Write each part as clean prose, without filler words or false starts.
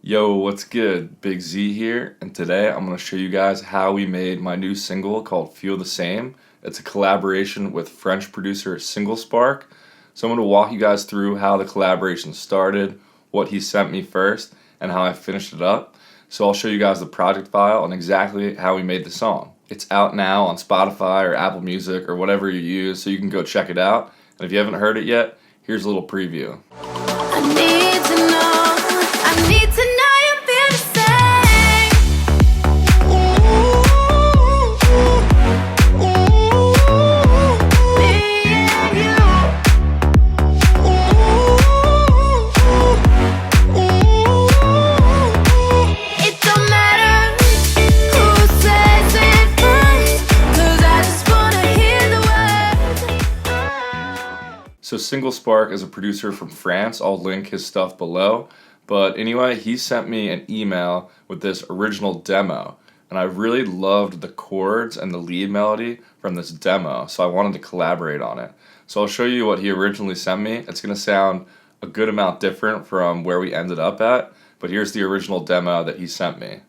Yo, what's good? Big Z here, and today I'm going to show you guys how we made my new single called Feel the Same. It's a collaboration with French producer Single Spark. So I'm going to walk you guys through how the collaboration started, what he sent me first, and how I finished it up. So I'll show you guys the project file and exactly how we made the song. It's out now on Spotify or Apple Music or whatever you use, so you can go check it out. And if you haven't heard it yet, here's a little preview. I need to know you feel the same. Me and you. It don't matter who says it first, 'cause I just wanna hear the words. So Single Spark is a producer from France. I'll link his stuff below. But anyway, he sent me an email with this original demo. And I really loved the chords and the lead melody from this demo. So I wanted to collaborate on it. So I'll show you what he originally sent me. It's going to sound a good amount different from where we ended up at. But here's the original demo that he sent me.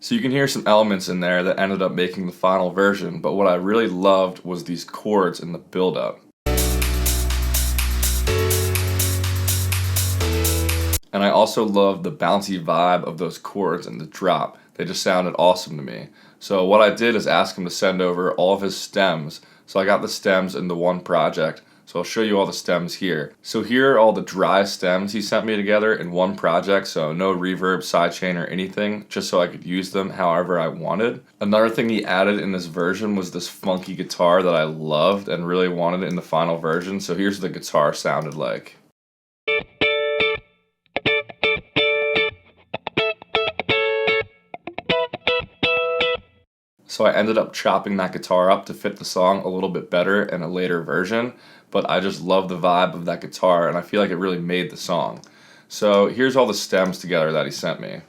So you can hear some elements in there that ended up making the final version, but what I really loved was these chords in the build-up. And I also loved the bouncy vibe of those chords and the drop. They just sounded awesome to me. So what I did is ask him to send over all of his stems. So I got the stems into one project. So I'll show you all the stems here. So here are all the dry stems he sent me together in one project, so no reverb, sidechain, or anything, just so I could use them however I wanted. Another thing he added in this version was this funky guitar that I loved and really wanted in the final version. So here's what the guitar sounded like. So I ended up chopping that guitar up to fit the song a little bit better in a later version, but I just love the vibe of that guitar and I feel like it really made the song. So here's all the stems together that he sent me.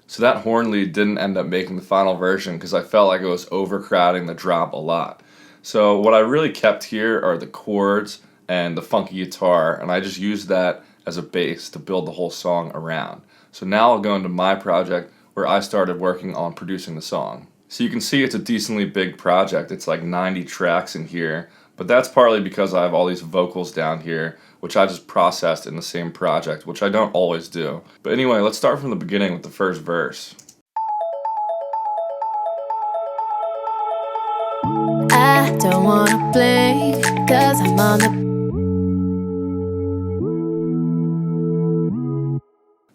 So that horn lead didn't end up making the final version because I felt like it was overcrowding the drop a lot. So what I really kept here are the chords and the funky guitar, and I just used that as a base to build the whole song around. So now I'll go into my project where I started working on producing the song. So you can see it's a decently big project. It's like 90 tracks in here, but that's partly because I have all these vocals down here, which I just processed in the same project, which I don't always do. But anyway, let's start from the beginning with the first verse. I don't wanna blink, 'cause I'm on the.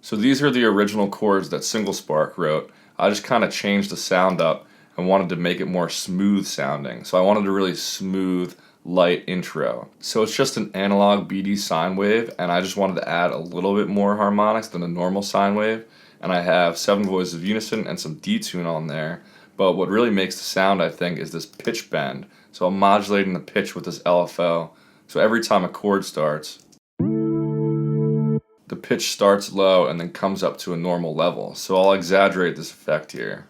So these are the original chords that Single Spark wrote. I just kind of changed the sound up and wanted to make it more smooth sounding. So I wanted a really smooth, light intro. So it's just an analog BD sine wave, and I just wanted to add a little bit more harmonics than a normal sine wave. And I have 7 voices of unison and some detune on there. But what really makes the sound, I think, is this pitch bend. So I'm modulating the pitch with this LFO. So every time a chord starts, the pitch starts low and then comes up to a normal level. So I'll exaggerate this effect here.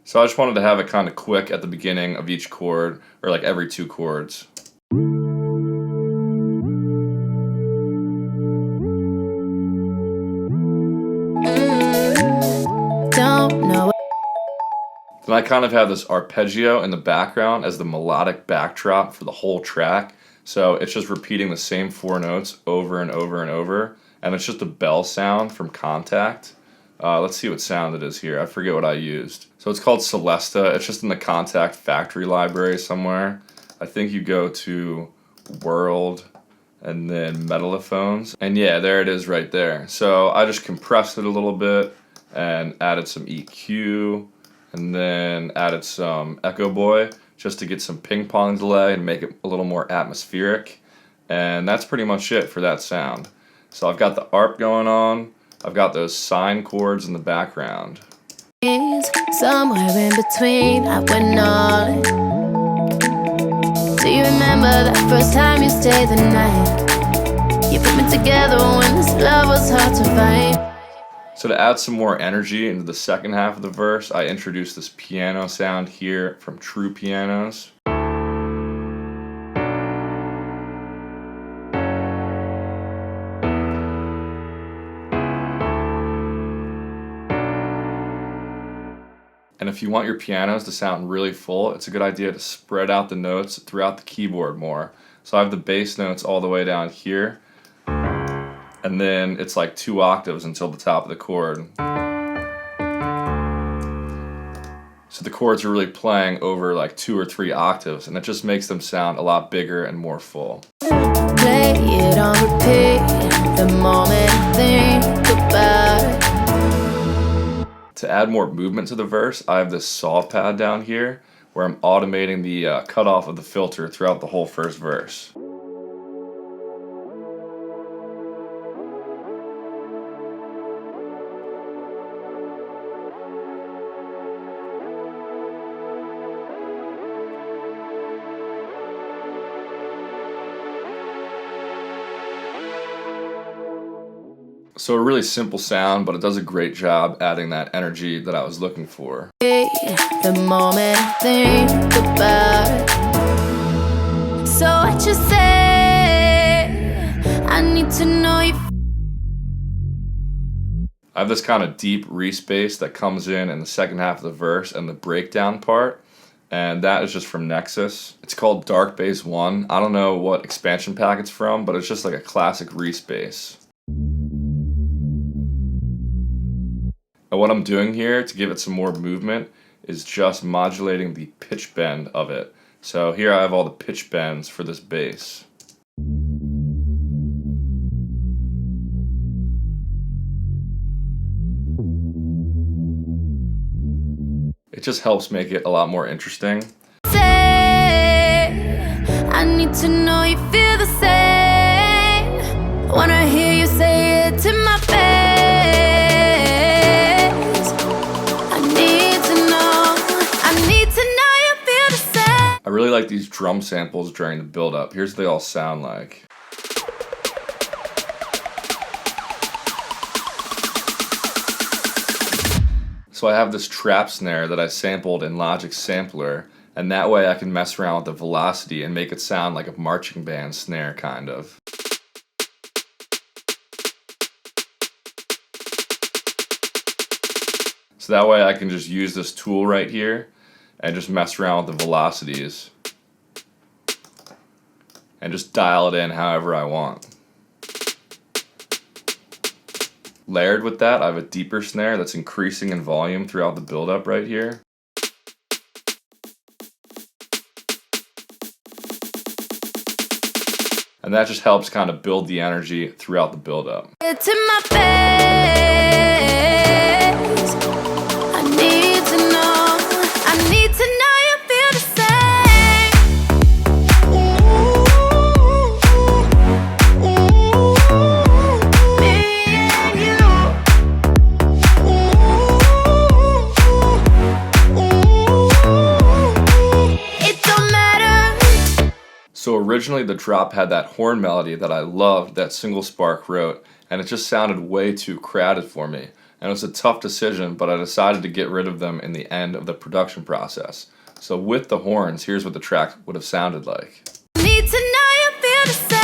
So I just wanted to have it kind of quick at the beginning of each chord, or like every 2 chords. Don't know. Then I kind of have this arpeggio in the background as the melodic backdrop for the whole track. So it's just repeating the same 4 notes over and over and over. And it's just a bell sound from Contact. Let's see what sound it is here. I forget what I used. So it's called Celesta. It's just in the Kontakt Factory library somewhere. I think you go to World and then Metalophones. And yeah, there it is right there. So I just compressed it a little bit and added some EQ and then added some Echo Boy just to get some ping pong delay and make it a little more atmospheric. And that's pretty much it for that sound. So I've got the ARP going on. I've got those sine chords in the background. Somewhere in between, I went all in. Do you remember that first time you stayed the night? You put me together when this love was hard to find. So to add some more energy into the second half of the verse, I introduced this piano sound here from True Pianos. And if you want your pianos to sound really full, it's a good idea to spread out the notes throughout the keyboard more. So I have the bass notes all the way down here, and then it's like 2 octaves until the top of the chord. So the chords are really playing over like 2 or 3 octaves, and it just makes them sound a lot bigger and more full. Play it on repeat the moment I think about it. To add more movement to the verse, I have this saw pad down here where I'm automating the cutoff of the filter throughout the whole first verse. So a really simple sound, but it does a great job adding that energy that I was looking for. The moment I think about it. So what you say? I need to know you. I have this kind of deep re-space that comes in the second half of the verse and the breakdown part, and that is just from Nexus. It's called Dark Bass 1. I don't know what expansion pack it's from, but it's just like a classic re-space. And what I'm doing here to give it some more movement is just modulating the pitch bend of it. So here I have all the pitch bends for this bass. It just helps make it a lot more interesting. Say, I need to know you feel the same. I wanna hear you say it to my face. I really like these drum samples during the build-up. Here's what they all sound like. So I have this trap snare that I sampled in Logic Sampler, and that way I can mess around with the velocity and make it sound like a marching band snare, kind of. So that way I can just use this tool right here and just mess around with the velocities and just dial it in however I want. Layered with that, I have a deeper snare that's increasing in volume throughout the build-up right here. And that just helps kind of build the energy throughout the build-up. It's in my face. I need to know. I need to know you feel the same. Me and you. It don't matter. So originally the drop had that horn melody that I loved that Single Spark wrote, and it just sounded way too crowded for me. And it was a tough decision, but I decided to get rid of them in the end of the production process. So with the horns, here's what the track would have sounded like. Need to know you feel the same.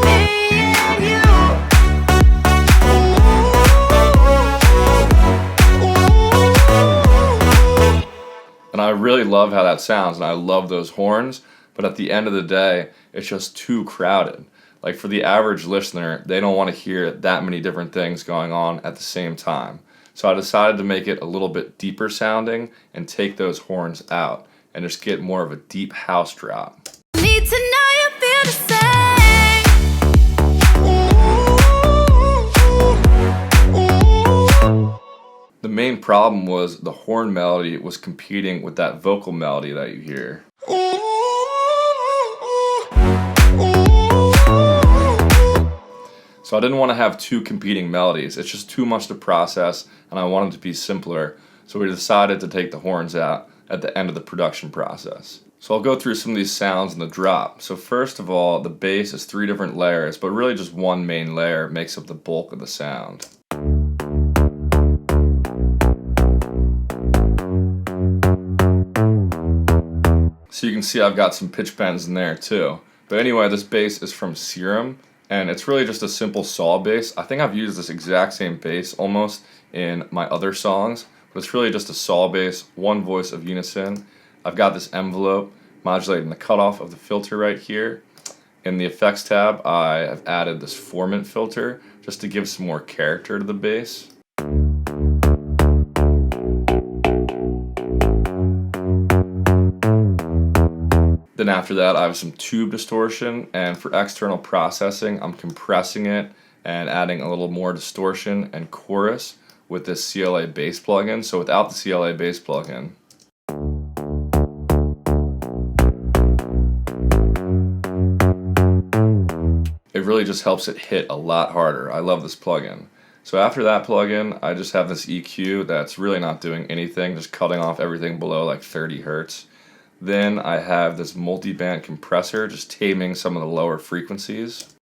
Me and you. And I really love how that sounds, and I love those horns, but at the end of the day, it's just too crowded. Like for the average listener, they don't want to hear that many different things going on at the same time. So I decided to make it a little bit deeper sounding and take those horns out and just get more of a deep house drop. Need to know you feel the same. The main problem was the horn melody was competing with that vocal melody that you hear. So I didn't want to have two competing melodies. It's just too much to process, and I wanted it to be simpler. So we decided to take the horns out at the end of the production process. So I'll go through some of these sounds in the drop. So first of all, the bass is 3 different layers, but really just one main layer makes up the bulk of the sound. So you can see I've got some pitch bends in there too. But anyway, this bass is from Serum, and it's really just a simple saw bass. I think I've used this exact same bass almost in my other songs, but it's really just a saw bass, one voice of unison. I've got this envelope modulating the cutoff of the filter right here. In the effects tab, I have added this formant filter just to give some more character to the bass. Then after that, I have some tube distortion, and for external processing, I'm compressing it and adding a little more distortion and chorus with this CLA bass plugin. So without the CLA bass plugin, it really just helps it hit a lot harder. I love this plugin. So after that plugin, I just have this EQ that's really not doing anything, just cutting off everything below like 30 hertz. Then I have this multi-band compressor just taming some of the lower frequencies.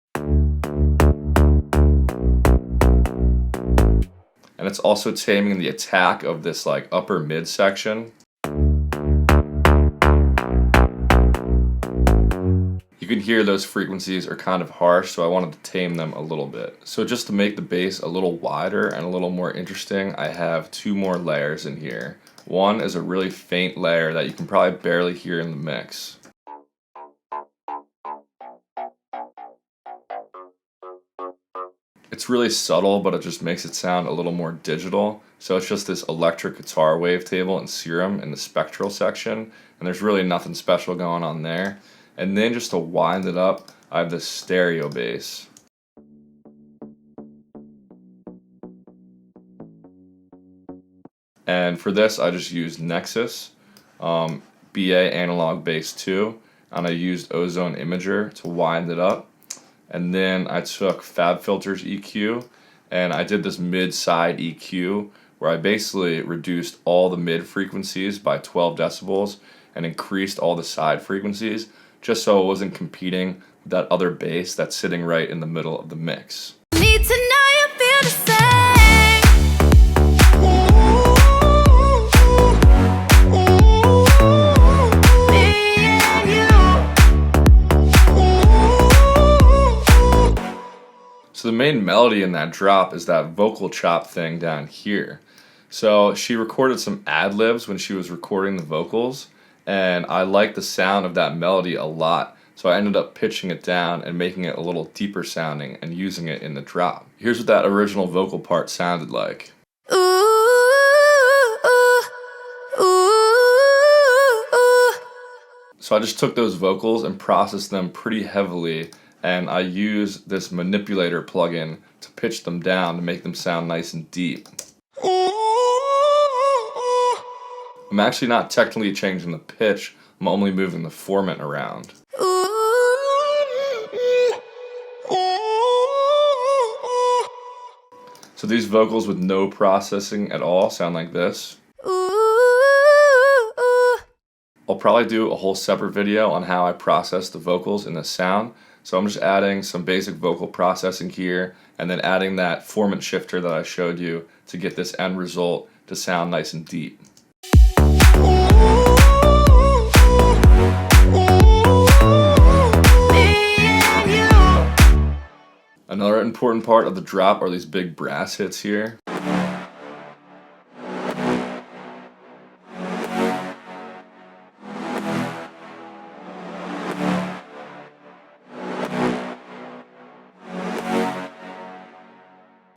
And it's also taming the attack of this like upper mid section. You can hear those frequencies are kind of harsh, so I wanted to tame them a little bit. So just to make the bass a little wider and a little more interesting, I have 2 more layers in here. One is a really faint layer that you can probably barely hear in the mix. It's really subtle, but it just makes it sound a little more digital. So it's just this electric guitar wavetable in Serum in the spectral section, and there's really nothing special going on there. And then just to wind it up, I have this stereo bass. And for this, I just used Nexus, BA Analog Bass 2, and I used Ozone Imager to wind it up. And then I took FabFilter's EQ, and I did this mid-side EQ, where I basically reduced all the mid frequencies by 12 decibels and increased all the side frequencies, just so it wasn't competing with that other bass that's sitting right in the middle of the mix. Need to know you feel the same. So the main melody in that drop is that vocal chop thing down here. So she recorded some ad-libs when she was recording the vocals, and I liked the sound of that melody a lot. So I ended up pitching it down and making it a little deeper sounding and using it in the drop. Here's what that original vocal part sounded like. Ooh, ooh, ooh. So I just took those vocals and processed them pretty heavily, and I used this manipulator plugin to pitch them down to make them sound nice and deep. I'm actually not technically changing the pitch, I'm only moving the formant around. So these vocals with no processing at all sound like this. I'll probably do a whole separate video on how I process the vocals in the sound. So I'm just adding some basic vocal processing here and then adding that formant shifter that I showed you to get this end result to sound nice and deep. Another important part of the drop are these big brass hits here.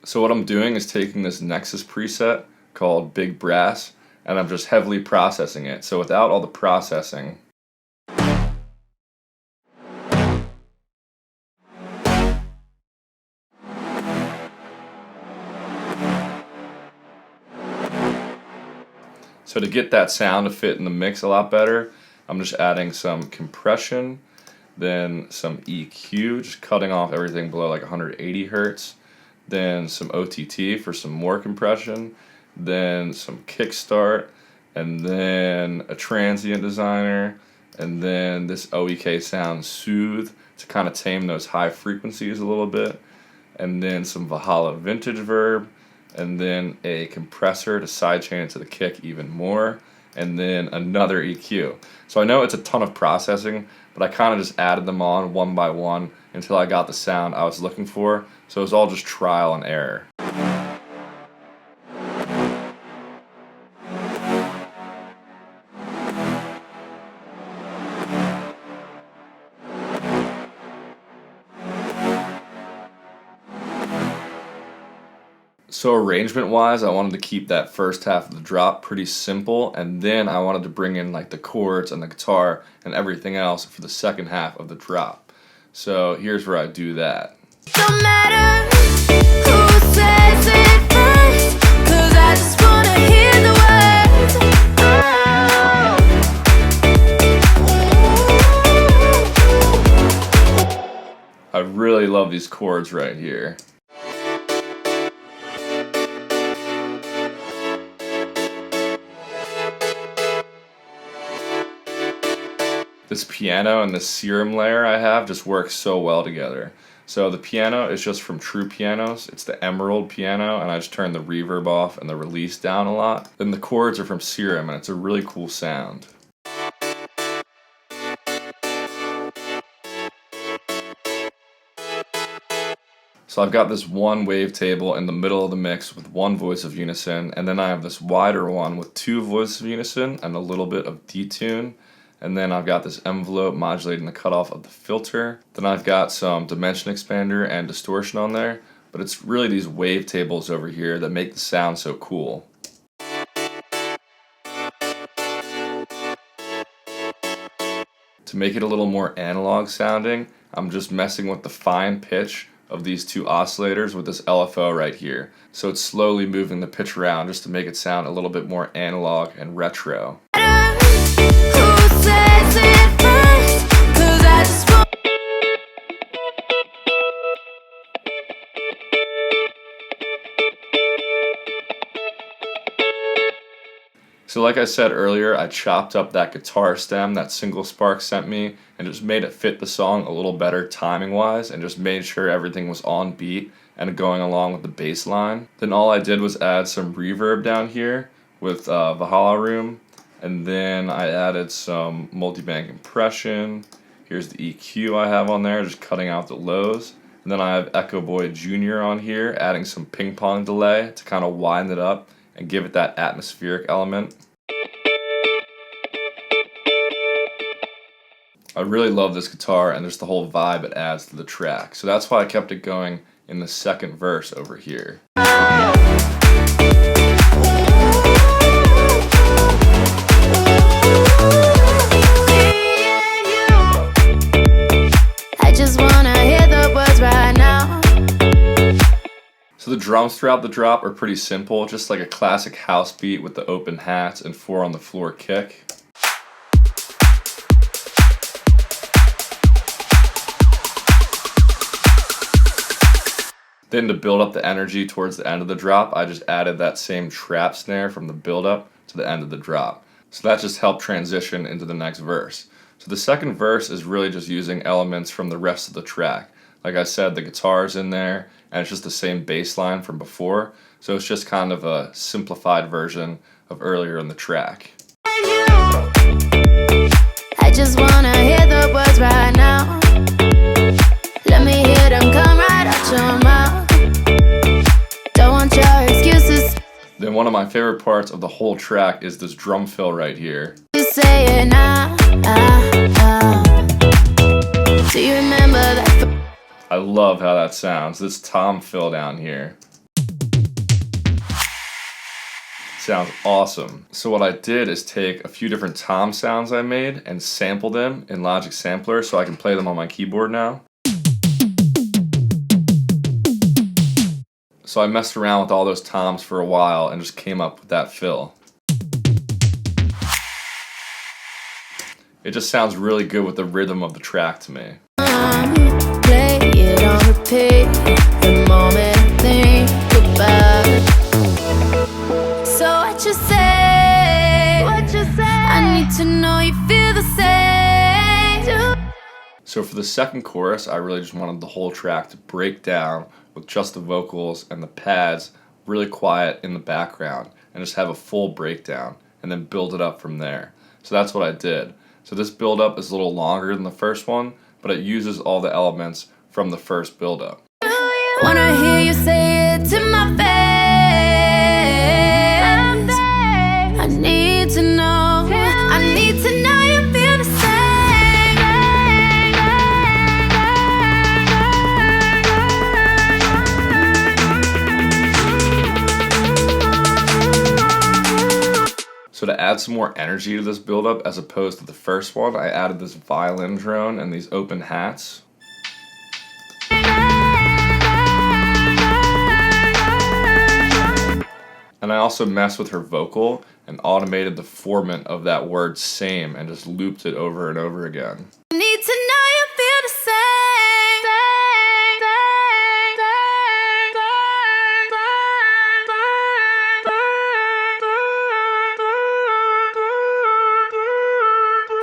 So what I'm doing is taking this Nexus preset called Big Brass, and I'm just heavily processing it. So without all the processing, so to get that sound to fit in the mix a lot better, I'm just adding some compression, then some EQ, just cutting off everything below like 180 hertz, then some OTT for some more compression, then some kickstart, and then a transient designer, and then this OEK sound soothe to kind of tame those high frequencies a little bit, and then some Valhalla vintage verb, and then a compressor to sidechain it to the kick even more, and then another EQ. So I know it's a ton of processing, but I kind of just added them on one by one until I got the sound I was looking for. So it was all just trial and error. So arrangement wise, I wanted to keep that first half of the drop pretty simple, and then I wanted to bring in like the chords and the guitar and everything else for the second half of the drop. So here's where I do that. Don't matter who says it first, 'cause I just wanna hear the words. I really love these chords right here. This piano and this serum layer I have just works so well together. So the piano is just from True Pianos. It's the Emerald piano, and I just turned the reverb off and the release down a lot. Then the chords are from Serum, and it's a really cool sound. So I've got this one wavetable in the middle of the mix with one voice of unison, and then I have this wider one with two voices of unison and a little bit of detune. And then I've got this envelope modulating the cutoff of the filter. Then I've got some dimension expander and distortion on there, but it's really these wavetables over here that make the sound so cool. To make it a little more analog sounding, I'm just messing with the fine pitch of these two oscillators with this LFO right here. So it's slowly moving the pitch around just to make it sound a little bit more analog and retro. So like I said earlier, I chopped up that guitar stem that Single Spark sent me and just made it fit the song a little better timing wise, and just made sure everything was on beat and going along with the bass line. Then all I did was add some reverb down here with Valhalla Room, and then I added some multiband compression. Here's the EQ I have on there, just cutting out the lows. And then I have Echo Boy Jr. on here, adding some ping pong delay to kind of widen it up and give it that atmospheric element. I really love this guitar and just the whole vibe it adds to the track. So that's why I kept it going in the second verse over here. I just wanna hear the words right now. So the drums throughout the drop are pretty simple, just like a classic house beat with the open hats and 4 on the floor kick. Then to build up the energy towards the end of the drop, I just added that same trap snare from the build up to the end of the drop. So that just helped transition into the next verse. So the second verse is really just using elements from the rest of the track. Like I said, the guitar's in there, and it's just the same bass line from before. So it's just kind of a simplified version of earlier in the track. I just wanna hear the words right now. Let me hear them come right out your mouth. Don't want your excuses. Then one of my favorite parts of the whole track is this drum fill right here. You say it now. Do you remember that? I love how that sounds. This tom fill down here. Sounds awesome. So what I did is take a few different tom sounds I made and sample them in Logic Sampler so I can play them on my keyboard now. So I messed around with all those toms for a while and just came up with that fill. It just sounds really good with the rhythm of the track to me. Play it on repeat the moment I think about it. So what you say? I need to know you feel the same. So for the second chorus, I really just wanted the whole track to break down with just the vocals and the pads really quiet in the background and just have a full breakdown and then build it up from there. So that's what I did. So this build up is a little longer than the first one, but it uses all the elements from the first build up. Wanna hear you say it to my face. I need to know. I need to know you feel the same. So to add some more energy to this build up as opposed to the first one, I added this violin drone and these open hats. And I also messed with her vocal and automated the formant of that word same and just looped it over and over again. Need to know you feel the same.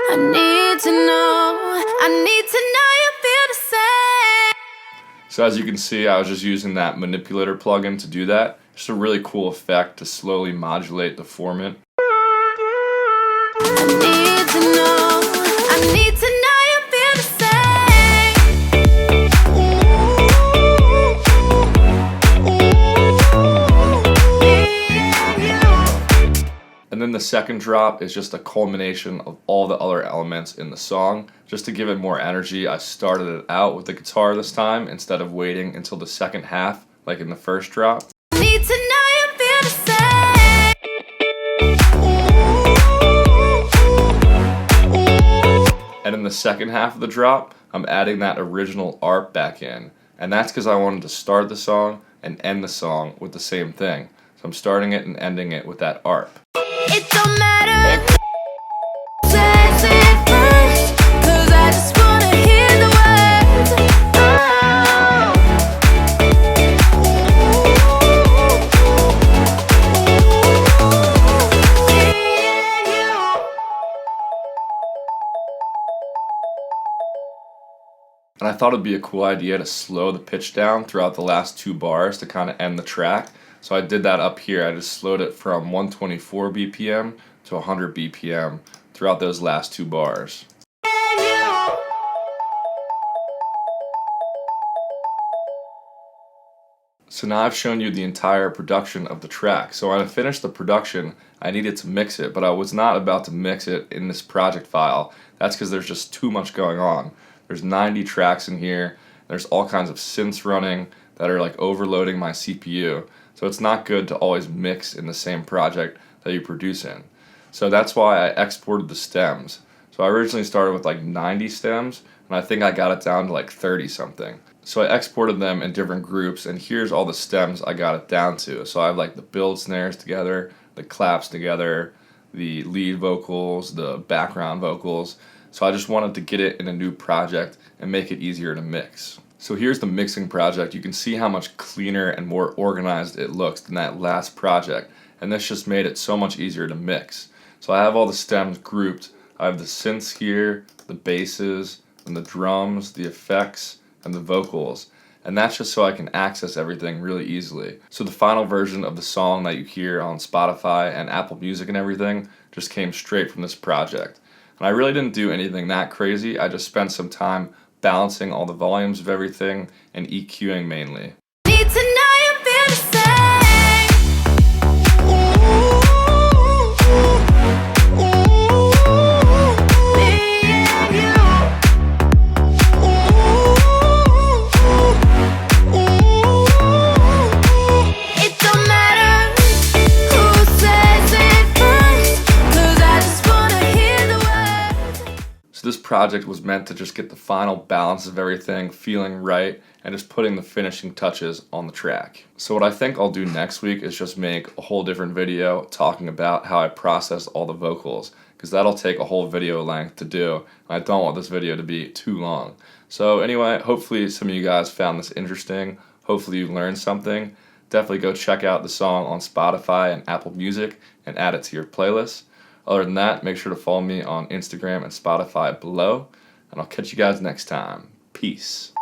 I need to know you feel the same. So as you can see, I was just using that manipulator plugin to do that. Just a really cool effect to slowly modulate the formant. I need to know you feel the same. And then the second drop is just a culmination of all the other elements in the song. Just to give it more energy, I started it out with the guitar this time instead of waiting until the second half like in the first drop. Need to know you feel the same. And in the second half of the drop, I'm adding that original ARP back in. And that's because I wanted to start the song and end the song with the same thing. So I'm starting it and ending it with that ARP. It don't matter. Say it first, 'cause I just wanna hear the words. And I thought it'd be a cool idea to slow the pitch down throughout the last two bars to kind of end the track. So I did that up here. I just slowed it from 124 BPM to 100 BPM throughout those last two bars. So now I've shown you the entire production of the track. So when I finished the production, I needed to mix it, but I was not about to mix it in this project file. That's because there's just too much going on. There's 90 tracks in here. There's all kinds of synths running that are like overloading my CPU. So it's not good to always mix in the same project that you produce in. So that's why I exported the stems. So I originally started with like 90 stems, and I think I got it down to like 30 something. So I exported them in different groups, and here's all the stems I got it down to. So I have like the build snares together, the claps together, the lead vocals, the background vocals. So I just wanted to get it in a new project and make it easier to mix. So here's the mixing project. You can see how much cleaner and more organized it looks than that last project. And this just made it so much easier to mix. So I have all the stems grouped. I have the synths here, the basses, and the drums, the effects, and the vocals. And that's just so I can access everything really easily. So the final version of the song that you hear on Spotify and Apple Music and everything just came straight from this project. And I really didn't do anything that crazy. I just spent some time balancing all the volumes of everything and EQing mainly. Need to know you feel the same. It don't matter who says project was meant to just get the final balance of everything feeling right and just putting the finishing touches on the track. So what I think I'll do next week is just make a whole different video talking about how I process all the vocals, because that'll take a whole video length to do. I don't want this video to be too long. So anyway, hopefully some of you guys found this interesting. Hopefully you learned something. Definitely go check out the song on Spotify and Apple Music and add it to your playlist. Other than that, make sure to follow me on Instagram and Spotify below, and I'll catch you guys next time. Peace.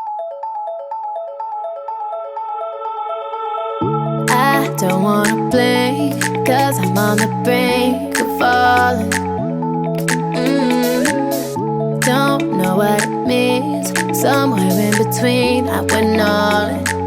I don't wanna blink, cause I'm on the brink of falling. Don't know what it means, somewhere in between I went all in.